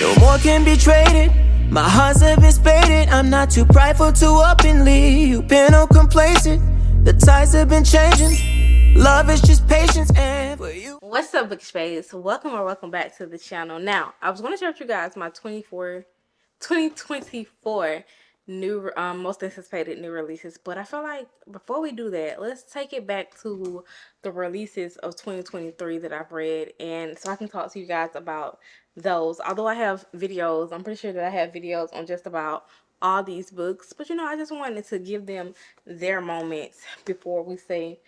No more can be traded. My heart's have been spaded. I'm not too prideful to up and leave. You've been all complacent. The tides have been changing. Love is just patience and for you. What's up, Bookish Space? Welcome back to the channel. Now, I was going to share with you guys my 2024 new most anticipated new releases, but I feel like before we do that, let's take it back to the releases of 2023 that I've read, and so I can talk to you guys about those. Although I have videos, I'm pretty sure that I have videos on just about all these books, but I just wanted to give them their moments before we say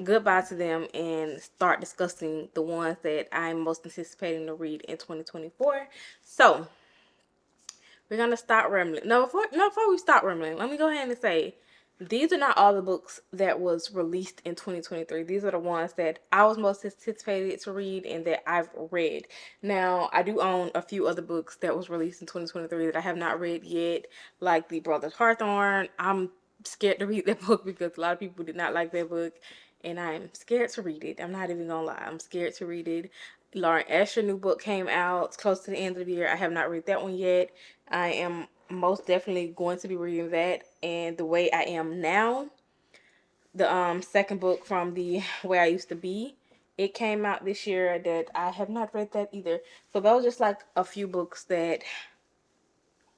goodbye to them and start discussing the ones that I'm most anticipating to read in 2024. So we're gonna stop rambling. Before we stop rambling, let me go ahead and say these are not all the books that was released in 2023. These are the ones that I was most anticipated to read and that I've read. Now, I do own a few other books that was released in 2023 that I have not read yet, like The Brothers Hawthorne. I'm scared to read that book because a lot of people did not like that book, and I'm scared to read it. I'm not even gonna lie. I'm scared to read it. Lauren Asher's new book came out close to the end of the year. I have not read that one yet. I am most definitely going to be reading that. And The Way I Am Now, the second book from The Way I Used to Be, it came out this year that I have not read that either. So those are just like a few books that,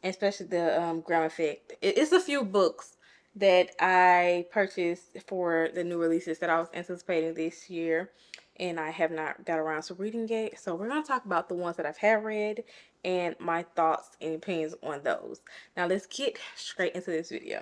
especially the Gram Effect. It's a few books that I purchased for the new releases that I was anticipating this year, and I have not got around to reading yet. So we're going to talk about the ones that have read and my thoughts and opinions on those. Now let's get straight into this video.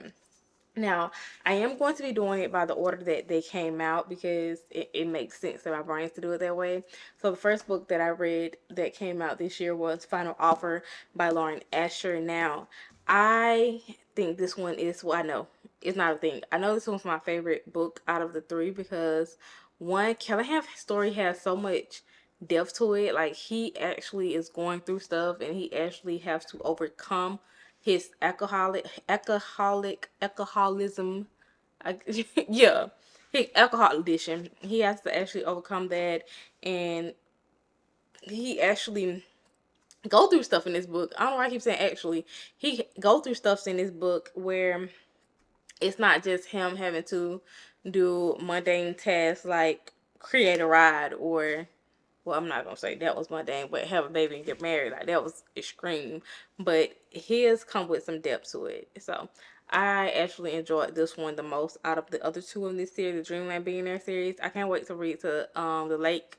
Now, I am going to be doing it by the order that they came out because it makes sense in my brain to do it that way. So the first book that I read that came out this year was Final Offer by Lauren Asher. Now, I think this one is, well, I know, it's not a thing. I know this one's my favorite book out of the three because, one, Callahan's story has so much depth to it. Like, he actually is going through stuff and he actually has to overcome his alcoholism. Yeah, his alcohol addiction. He has to actually overcome that, and he actually go through stuff in this book. I don't know why I keep saying actually. He go through stuff in this book where it's not just him having to do mundane tasks like create a ride or, well, I'm not gonna say that was mundane, but have a baby and get married, like that was extreme. But his come with some depth to it. So I actually enjoyed this one the most out of the other two in this series, the Dreamland Billionaire series. I can't wait to read to the Lake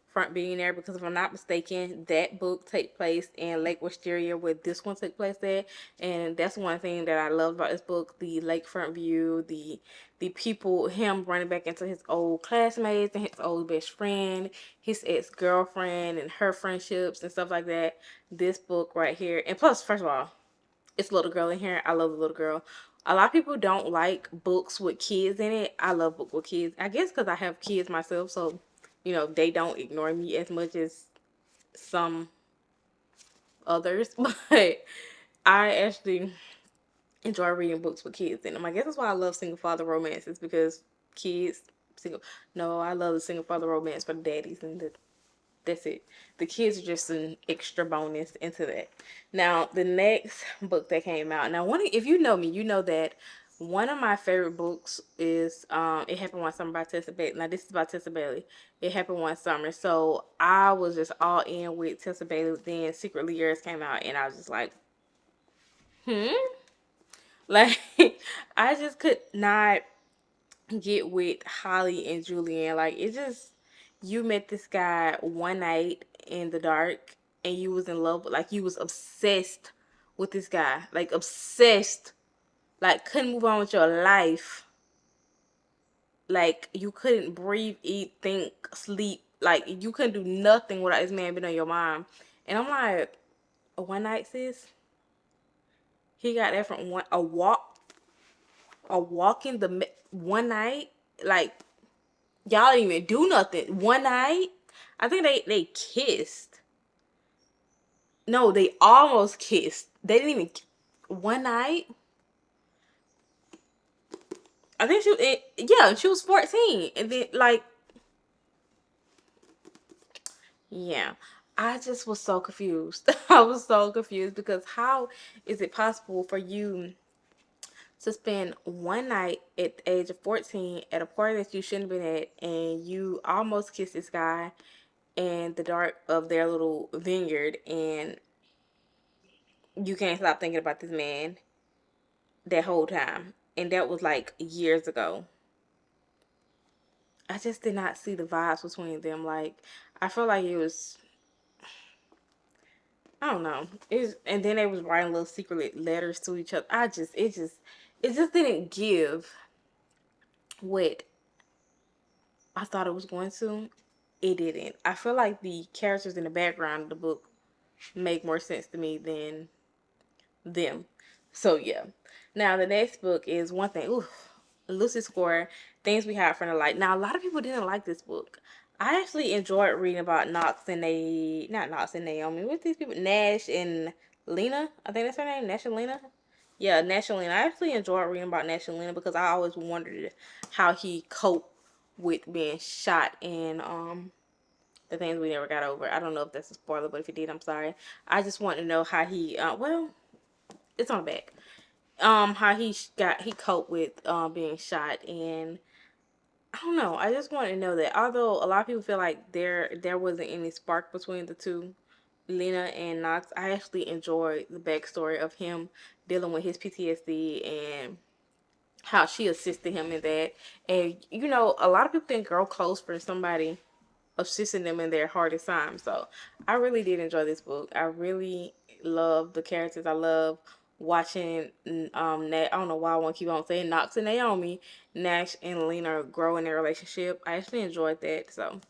Front Billionaire, because if I'm not mistaken, that book take place in Lake Wisteria where this one took place at, and that's one thing that I love about this book: the lakefront view, the people, him running back into his old classmates and his old best friend, his ex-girlfriend and her friendships and stuff like that. This book right here, and plus, first of all, it's a little girl in here. I love the little girl. A lot of people don't like books with kids in it. I love books with kids. I guess because I have kids myself, so they don't ignore me as much as some others. But I actually enjoy reading books with kids in them. I guess that's why I love single father romances, because kids single. No, I love the single father romance for the daddies, and that's it. The kids are just an extra bonus into that. Now, the next book that came out. Now, if you know me, you know that one of my favorite books is It Happened One Summer by Tessa Bailey. Now, this is by Tessa Bailey. It Happened One Summer. So I was just all in with Tessa Bailey. Then Secretly Yours came out, and I was just like, like I just could not get with Holly and Julian. Like, it just, you met this guy one night in the dark and you was in love, like you was obsessed with this guy, like obsessed, like couldn't move on with your life, like you couldn't breathe, eat, think, sleep, like you couldn't do nothing without this man being on your mind. And I'm like, a one night, sis? He got that from a walk in the one night, like y'all didn't even do nothing. One night, I think they kissed. No, they almost kissed. They didn't even. One night. I think she was 14, and then like, yeah. I just was so confused. I was so confused because how is it possible for you to spend one night at the age of 14 at a party that you shouldn't have been at, and you almost kissed this guy in the dark of their little vineyard, and you can't stop thinking about this man that whole time? And that was like years ago. I just did not see the vibes between them. Like, I feel like it was, I don't know. And then they was writing little secret letters to each other. It just didn't give what I thought it was going to. It didn't. I feel like the characters in the background of the book make more sense to me than them. So yeah. Now the next book is One Thing. Ooh, Lucy Score, Things We Hide from the Light. Now a lot of people didn't like this book. I actually enjoyed reading about not Knox and Naomi. What these people? Nash and Lena. I think that's her name. Nash and Lena. Yeah, Nash and Lena. I actually enjoyed reading about Nash and Lena because I always wondered how he coped with being shot and the things we never got over. I don't know if that's a spoiler, but if it did, I'm sorry. I just want to know how he well, it's on the back. How he coped with being shot, and I don't know. I just want to know that although a lot of people feel like there wasn't any spark between the two, Lena and Knox, I actually enjoyed the backstory of him dealing with his PTSD and how she assisted him in that. And you know, a lot of people can grow close for somebody assisting them in their hardest time. So I really did enjoy this book. I really love the characters. I love watching I don't know why I want to keep on saying Knox and Naomi, Nash and Lena grow in their relationship. I actually enjoyed that. So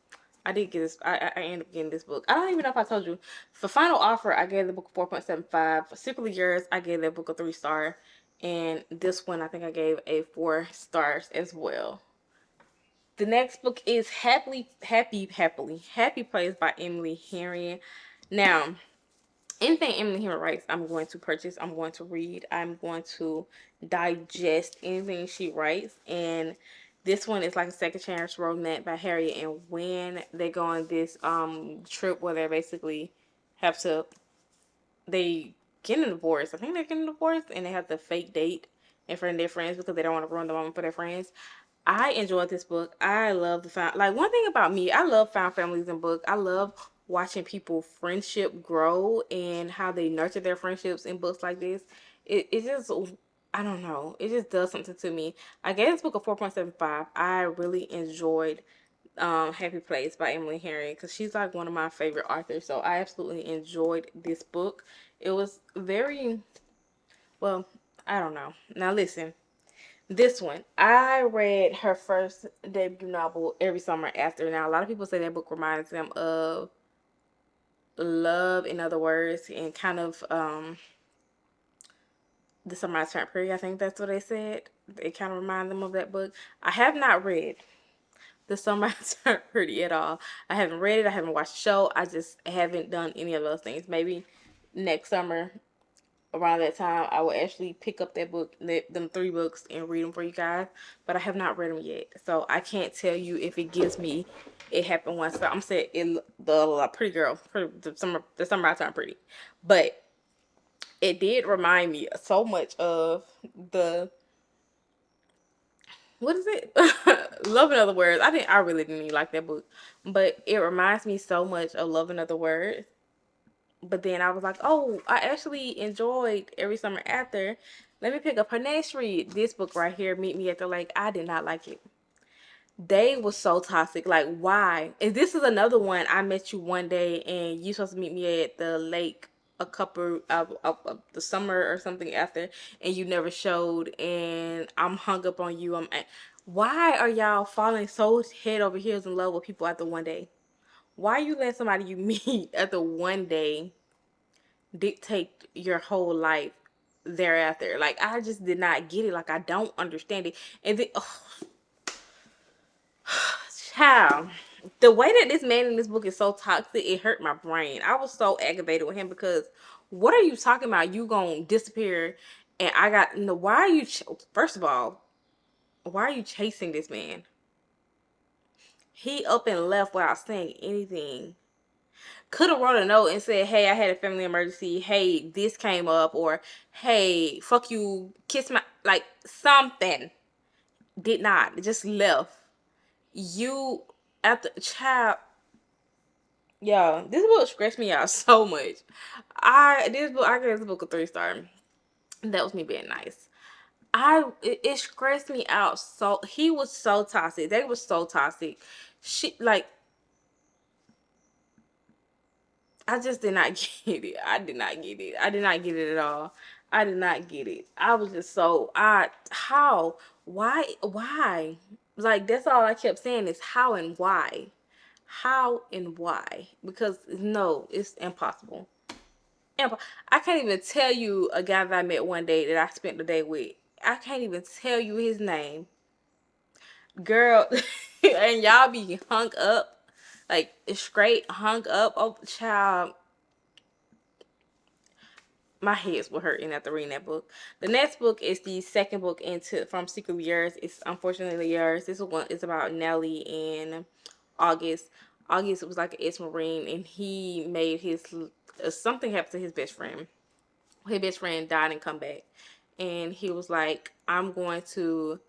I did get this. I ended up getting this book. I don't even know if I told you. For final offer, I gave the book a 4.75. For Simply Yours, I gave that book a 3 star. And this one, I think I gave a 4 stars as well. The next book is Happy Place by Emily Henry. Now, anything Emily Henry writes, I'm going to purchase. I'm going to read. I'm going to digest anything she writes. And this one is like a second chance romance by Harriet and When they go on this trip where they basically have to they get a divorce. I think they're getting a divorce and they have to fake date in front of their friends because they don't want to ruin the moment for their friends. I enjoyed this book. I love the found like one thing about me, I love found families in books. I love watching people friendship grow and how they nurture their friendships in books like this. It just I don't know. It just does something to me. I gave this book a 4.75. I really enjoyed Happy Place by Emily Henry because she's like one of my favorite authors. So I absolutely enjoyed this book. It was very well, I don't know. Now listen, this one, I read her first debut novel, Every Summer After. Now, a lot of people say that book reminds them of Love, in other words, and kind of The Summer I Turned Pretty. I think that's what they said. It kind of reminds them of that book. I have not read The Summer I Turned Pretty at all. I haven't read it. I haven't watched the show. I just haven't done any of those things. Maybe next summer around that time, I will actually pick up that book, them 3 books, and read them for you guys. But I have not read them yet, so I can't tell you if it gives me. It happened once. So I'm saying the pretty girl, the summer I turned pretty, but it did remind me so much of the what is it? Love in Other Words. I really didn't even like that book, but it reminds me so much of Love in Other Words. But then I was like, oh, I actually enjoyed Every Summer After. Let me pick up her next read. This book right here, Meet Me at the Lake. I did not like it. They was so toxic. Like, why? And this is another one. I met you one day and you supposed to meet me at the lake a couple of the summer or something after, and you never showed, and I'm hung up on you. Why are y'all falling so head over heels in love with people after one day? Why you let somebody you meet after one day dictate your whole life thereafter? Like, I just did not get it. Like, I don't understand it. And then, oh, child, the way that this man in this book is so toxic, it hurt my brain. I was so aggravated with him because what are you talking about? You gonna disappear, and I got no. Why are you? First of all, why are you chasing this man? He up and left without saying anything. could have wrote a note and said, hey, I had a family emergency. Hey, this came up. Or, hey, fuck you, kiss my, like, something. Did not. Just left. You, at the child, yeah, this book stressed me out so much. I gave this book a 3 star. That was me being nice. It stressed me out. So he was so toxic. They were so toxic. She, like, I just did not get it. I did not get it. I did not get it at all. I did not get it. I was just so, how, why? Like, that's all I kept saying is how and why. How and why? Because no, it's impossible. I can't even tell you a guy that I met one day that I spent the day with. I can't even tell you his name. Girl, and y'all be hung up, like straight hung up. Oh, child, my heads were hurting after reading that book. The next book is the second book into from Secretly Yours. It's Unfortunately Yours. This one is about Nelly and August. August was like an ex-Marine, and he made his something happened to his best friend. His best friend died and come back, and he was like, I'm going to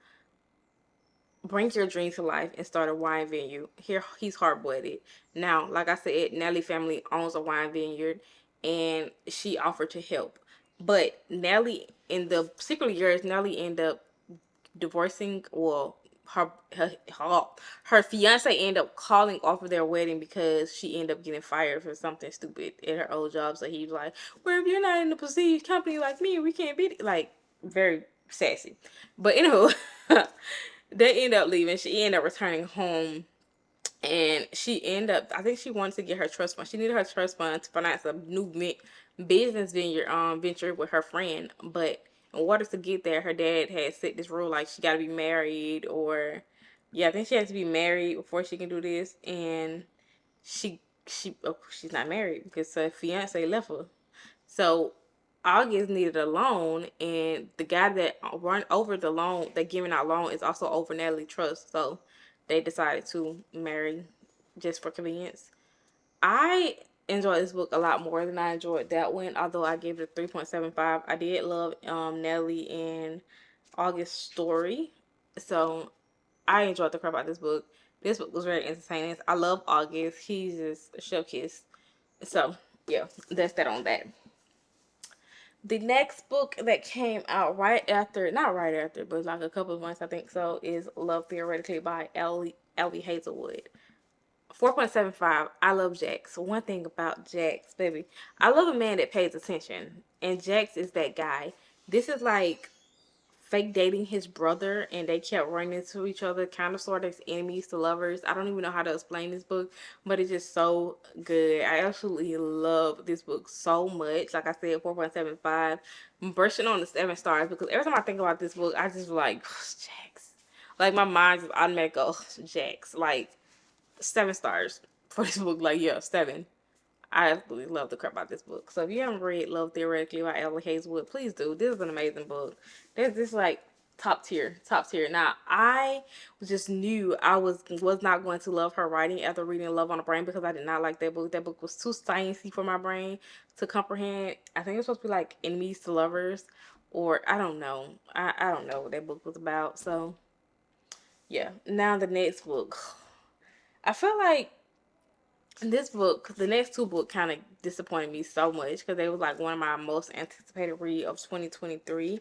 bring your dream to life and start a wine vineyard. Here, he's hard-blooded. Now, like I said, Nelly family owns a wine vineyard, and she offered to help. But Nelly, in the Secretly Yours, Nelly ended up divorcing. Well, her fiance ended up calling off of their wedding because she ended up getting fired for something stupid at her old job. So he was like, "Well, if you're not in a prestige company like me, we can't be like very sassy." But anywho, they end up leaving. She ended up returning home, and she ended up, I think she wanted to get her trust fund. She needed her trust fund to finance a new business venture with her friend. But in order to get there, her dad had set this rule like she got to be married, or yeah, I think she has to be married before she can do this. And she's not married because her fiance left her. So August needed a loan, and the guy that run over the loan, that giving out loan, is also over Natalie Trust. So they decided to marry just for convenience. I enjoyed this book a lot more than I enjoyed that one, although I gave it a 3.75. I did love Nellie and August's story. So I enjoyed the crap out of this book. This book was very entertaining. I love August. He's just a chef kiss. So yeah, that's that on that. The next book that came out right after, not right after, but like a couple of months, I think so, is Love Theoretically by Ellie Hazelwood. 4.75. I love Jax. One thing about Jax, baby, I love a man that pays attention, and Jax is that guy. This is like fake dating his brother, and they kept running into each other, kind of sort of enemies to lovers. I don't even know how to explain this book, but it's just so good. I absolutely love this book so much. Like I said, 4.75. I'm bursting on the 7 stars because every time I think about this book, I just like Jax. Like my mind just automatically goes Jax. Like 7 stars for this book. Like yeah, 7. I absolutely love the crap out of this book. So if you haven't read Love Theoretically by Ellie Hazelwood, please do. This is an amazing book. This like top tier, top tier. Now I just knew I was not going to love her writing after reading Love on the Brain because I did not like that book. That book was too sciencey for my brain to comprehend. I think it was supposed to be like enemies to lovers, or I don't know. I don't know what that book was about. So yeah. Now the next book. I feel like this book, the next 2 books kind of disappointed me so much because they was like one of my most anticipated read of 2023,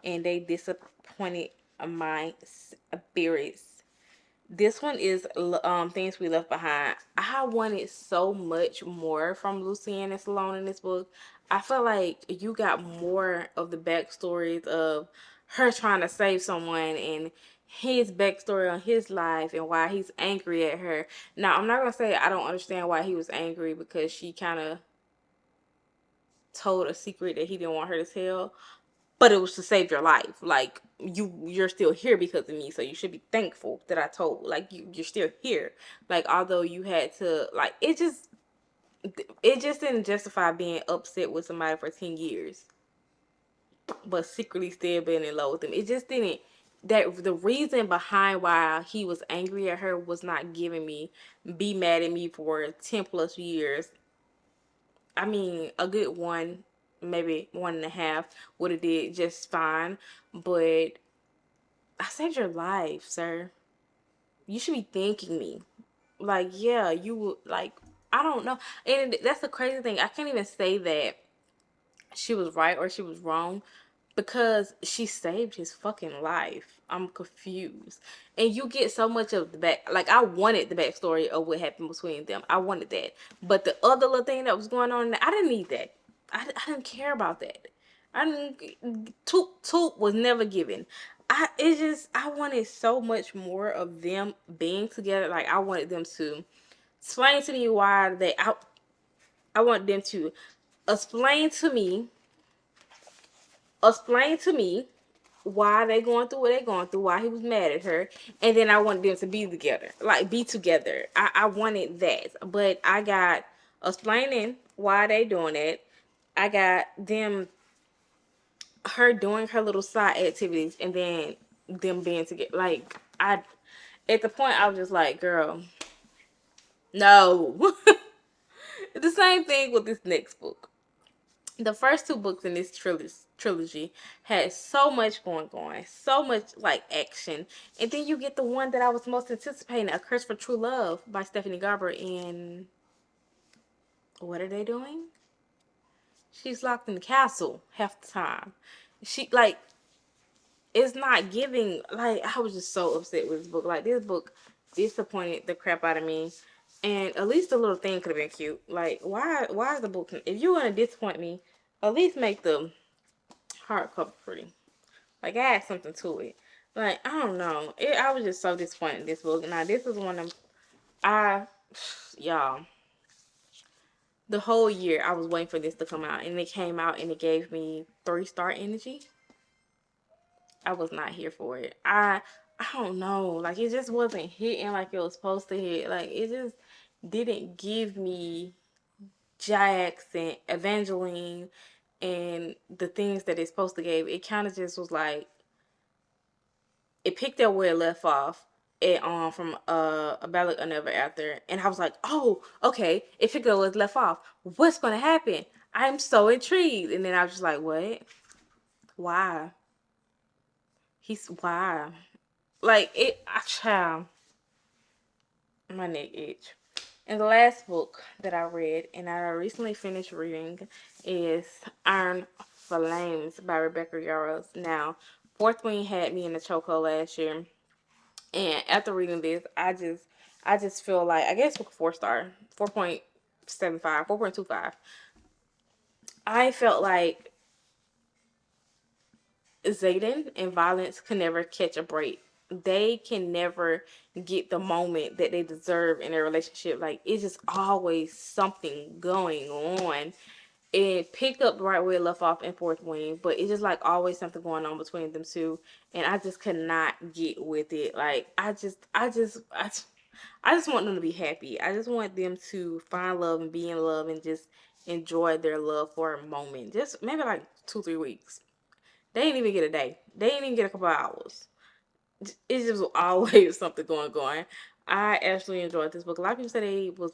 and they disappointed my spirits. This one is Things We Left Behind. I wanted so much more from Lucienne and Salone in this book. I feel like you got more of the backstories of her trying to save someone and his backstory on his life and why he's angry at her. Now, I'm not going to say I don't understand why he was angry because she kind of told a secret that he didn't want her to tell, but it was to save your life. Like you're still here because of me, so you should be thankful that I told. Like you're still here. Like although you had to, like it just didn't justify being upset with somebody for 10 years, but secretly still being in love with them. It just didn't. That the reason behind why he was angry at her was not giving me be mad at me for 10 plus years I mean, a good one, maybe 1.5 would have did just fine. But I saved your life, sir. You should be thanking me. Like, yeah, you would, like, I don't know. And that's the crazy thing. I can't even say that she was right or she was wrong because she saved his fucking life. I'm confused. And you get so much of the back. Like, I wanted the backstory of what happened between them. I wanted that. But the other little thing that was going on, I didn't need that. I didn't care about that. I didn't. Toop was never given. I wanted so much more of them being together. Like, I wanted them to explain to me why I want them to explain to me why they going through what they going through, why he was mad at her, and then I wanted them to be together, like be together. I wanted that, but I got explaining why they doing it. I got her doing her little side activities, and then them being together. Like, at the point I was just like, girl, no. The same thing with this next book. The first 2 books in this trilogy had so much going on, so much like action, and then you get the one that I was most anticipating, A Curse for True Love by Stephanie Garber. And what are they doing? She's locked in the castle half the time. She, like, it's not giving. Like, I was just so upset with this book. Like, this book disappointed the crap out of me. And at least the little thing could have been cute. Like, why is the book, if you're gonna disappoint me, at least make the hardcover pretty. Like, add something to it. Like, I don't know. I was just so disappointed in this book. Now, this is one of y'all, the whole year I was waiting for this to come out, and it came out and it gave me 3-star energy. I was not here for it. I don't know. Like, it just wasn't hitting like it was supposed to hit. Like, it just didn't give me Jax and Evangeline and the things that it's supposed to give. It kind of just was like, it picked up where it left off from A Ballad of Never After, and I was like, oh, okay, it picked up where it left off. What's gonna happen? I'm so intrigued. And then I was just like, what? Why? Why? Like, child, my neck itch. And the last book that I read, and I recently finished reading, is Iron Flames by Rebecca Yarros. Now, Fourth Wing had me in the chokehold last year, and after reading this, I just feel like, I guess 4-star, 4.75, 4.25. I felt like Xaden and Violence can never catch a break. They can never get the moment that they deserve in their relationship. Like, it's just always something going on. It picked up right where it left off in Fourth Wing, but it's just like always something going on between them two, and I just could not get with it. Like, I just want them to be happy. I just want them to find love and be in love and just enjoy their love for a moment. Just maybe like 2-3 weeks. They didn't even get a day. They didn't even get a couple hours. It's just always something going on. I actually enjoyed this book. A lot of people said it was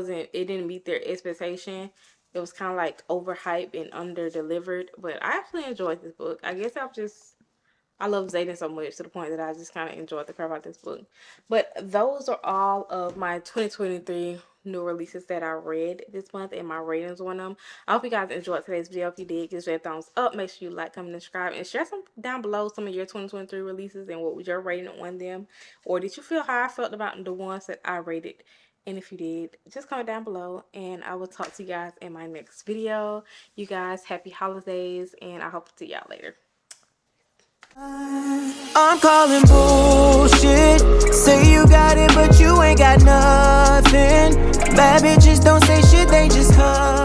it didn't meet their expectation. It was kind of like overhyped and under delivered. But I actually enjoyed this book. I guess I love Xaden so much to the point that I just kind of enjoyed the crap out of this book. But those are all of my 2023 new releases that I read this month and my ratings on them. I hope you guys enjoyed today's video. If you did, give it a thumbs up. Make sure you like, comment, and subscribe, and share some down below some of your 2023 releases and what was your rating on them. Or did you feel how I felt about the ones that I rated? And if you did, just comment down below, and I will talk to you guys in my next video. You guys, happy holidays, and I hope to see y'all later. I'm calling bullshit. Say you got it, but you ain't got nothing. Bad bitches don't say shit, they just come.